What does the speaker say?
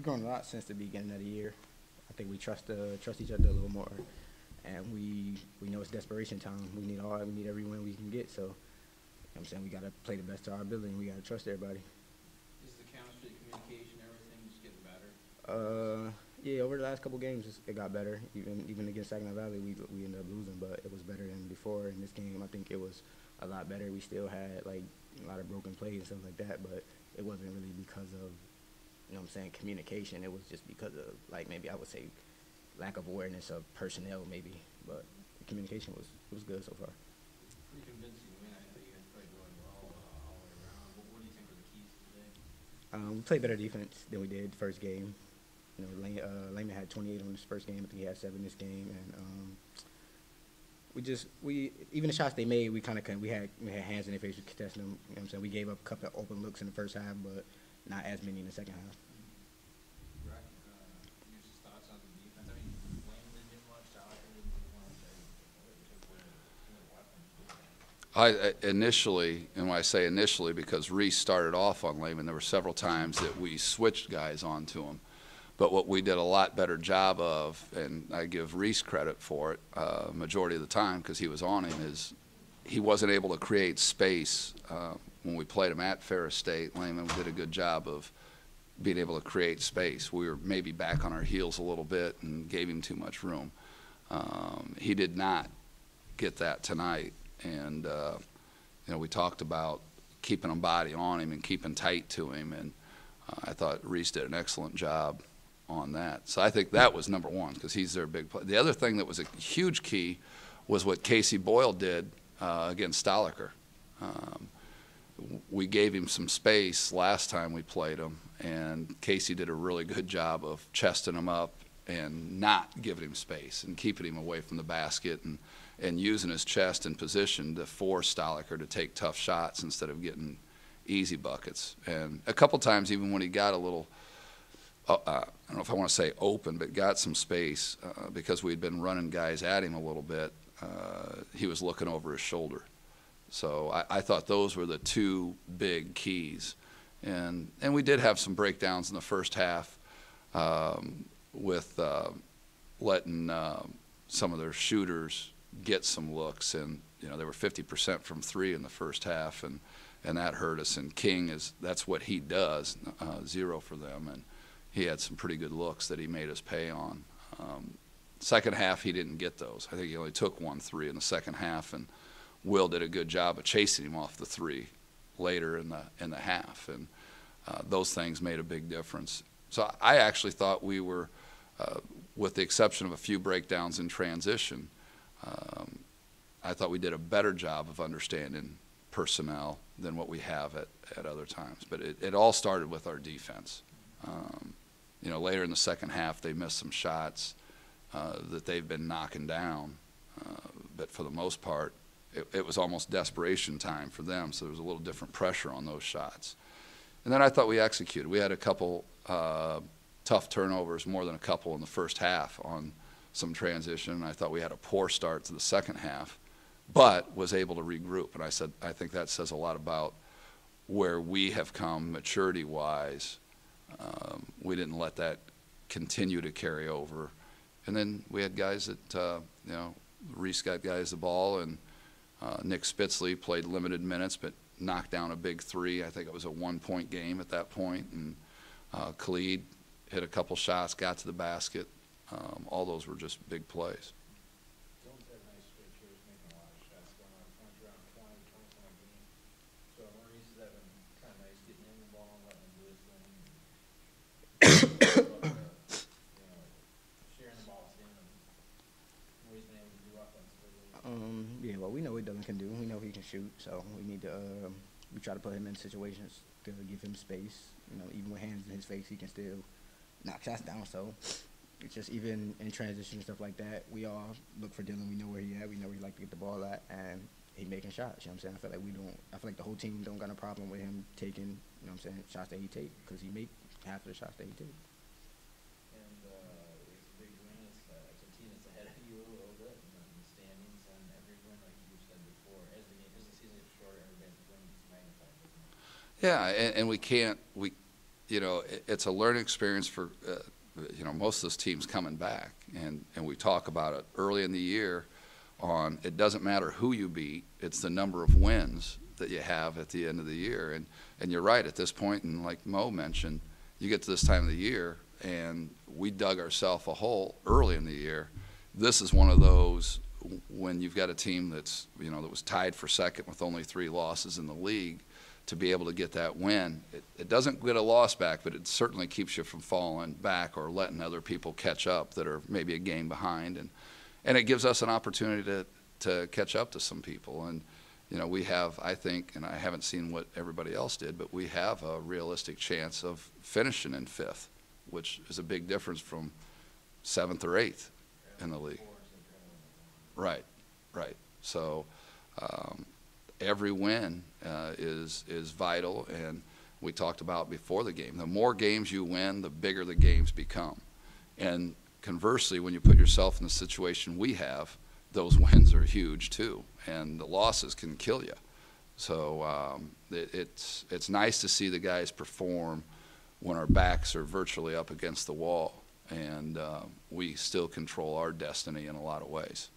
we've grown a lot since the beginning of the year. I think we trust each other a little more, and we know it's desperation time. We need every win we can get. So, you know what I'm saying, we gotta play the best to our ability, and we gotta trust everybody. Is the chemistry, communication, everything just getting better? Yeah, over the last couple games, it got better. Even against Saginaw Valley, we ended up losing, but it was better than before. In this game, I think it was a lot better. We still had like a lot of broken plays and stuff like that, but it wasn't really because of, you know what I'm saying, communication. It was just because of, like, maybe I would say lack of awareness of personnel maybe, but the communication was good so far. Pretty convincing win. I know you guys played really well all the way around. What do you think were the keys today? We played better defense than we did the first game. You know, Lehman had 28 on this first game. I think he had 7 this game, and we even the shots they made, we had hands in their face, we contested them. You know what I'm saying? We gave up a couple of open looks in the first half, but not as many in the second half. Your thoughts on the defense? I mean, Lehman didn't do much. Tyler didn't do much. Initially, and when I say initially, because Reese started off on Lehman, there were several times that we switched guys onto him. But what we did a lot better job of, and I give Reese credit for it, majority of the time because he was on him, is he wasn't able to create space when we played him at Ferris State. Lehman did a good job of being able to create space. We were maybe back on our heels a little bit and gave him too much room. He did not get that tonight, and you know, we talked about keeping a body on him and keeping tight to him, and I thought Reese did an excellent job on that. So I think that was number one because he's their big player. The other thing that was a huge key was what Casey Boyle did against Stoliker. We gave him some space last time we played him, and Casey did a really good job of chesting him up and not giving him space and keeping him away from the basket and using his chest in position to force Stoliker to take tough shots instead of getting easy buckets. And a couple times, even when he got a little I don't know if I want to say open, but got some space because we'd been running guys at him a little bit. He was looking over his shoulder. So I thought those were the two big keys. And we did have some breakdowns in the first half with letting some of their shooters get some looks. And, you know, they were 50% from 3 in the first half, and that hurt us. And King, that's what he does, 0 for them. And he had some pretty good looks that he made us pay on. Second half, he didn't get those. I think he only took 1 3 in the second half, and Will did a good job of chasing him off the 3 later in the half, and those things made a big difference. So I actually thought we were, with the exception of a few breakdowns in transition, I thought we did a better job of understanding personnel than what we have at other times. But it all started with our defense. You know, later in the second half, they missed some shots that they've been knocking down. But for the most part, it was almost desperation time for them, so there was a little different pressure on those shots. And then I thought we executed. We had a couple tough turnovers, more than a couple in the first half on some transition. I thought we had a poor start to the second half, but was able to regroup. And I said, I think that says a lot about where we have come maturity-wise. We didn't let that continue to carry over. And then we had guys that, you know, Reese got guys the ball, and Nick Spitzley played limited minutes but knocked down a big 3. I think it was a 1-point game at that point. And Khalid hit a couple shots, got to the basket. All those were just big plays. Jones had a nice stretch here. He's making a lot of shots, going on around 20 point game. So Maurice is having kind of nice getting in the ball and letting him do his thing. You know, sharing the ball with him and what he's been able to do offensively. Yeah, well, we know what Dylan can do. We know he can shoot, so we need to we try to put him in situations to give him space. You know, even with hands in his face, he can still knock shots down. So it's just even in transition and stuff like that, we all look for Dylan. We know where he at. We know where he like to get the ball at, and he making shots. You know what I'm saying? I feel like the whole team don't got a problem with him taking, you know what I'm saying, shots that he take, because he make half of the shots that he take. And it's a big win. It's a team that's ahead of you a little bit in the standings, and every win, like you said before, as the season gets shorter, every win is magnified. Yeah, and we can't, you know, it's a learning experience for, you know, most of those teams coming back. And we talk about it early in the year on it doesn't matter who you beat, it's the number of wins that you have at the end of the year. And you're right, at this point, and like Mo mentioned, you get to this time of the year, and we dug ourselves a hole early in the year. This is one of those when you've got a team that's, you know, that was tied for second with only 3 losses in the league, to be able to get that win. It doesn't get a loss back, but it certainly keeps you from falling back or letting other people catch up that are maybe a game behind. And it gives us an opportunity to catch up to some people. And, you know, we have, I think, and I haven't seen what everybody else did, but we have a realistic chance of finishing in 5th, which is a big difference from 7th or 8th in the league. Right, right. So every win is vital, and we talked about before the game. The more games you win, the bigger the games become. And conversely, when you put yourself in the situation we have, those wins are huge too, and the losses can kill you. So it's nice to see the guys perform when our backs are virtually up against the wall, and we still control our destiny in a lot of ways.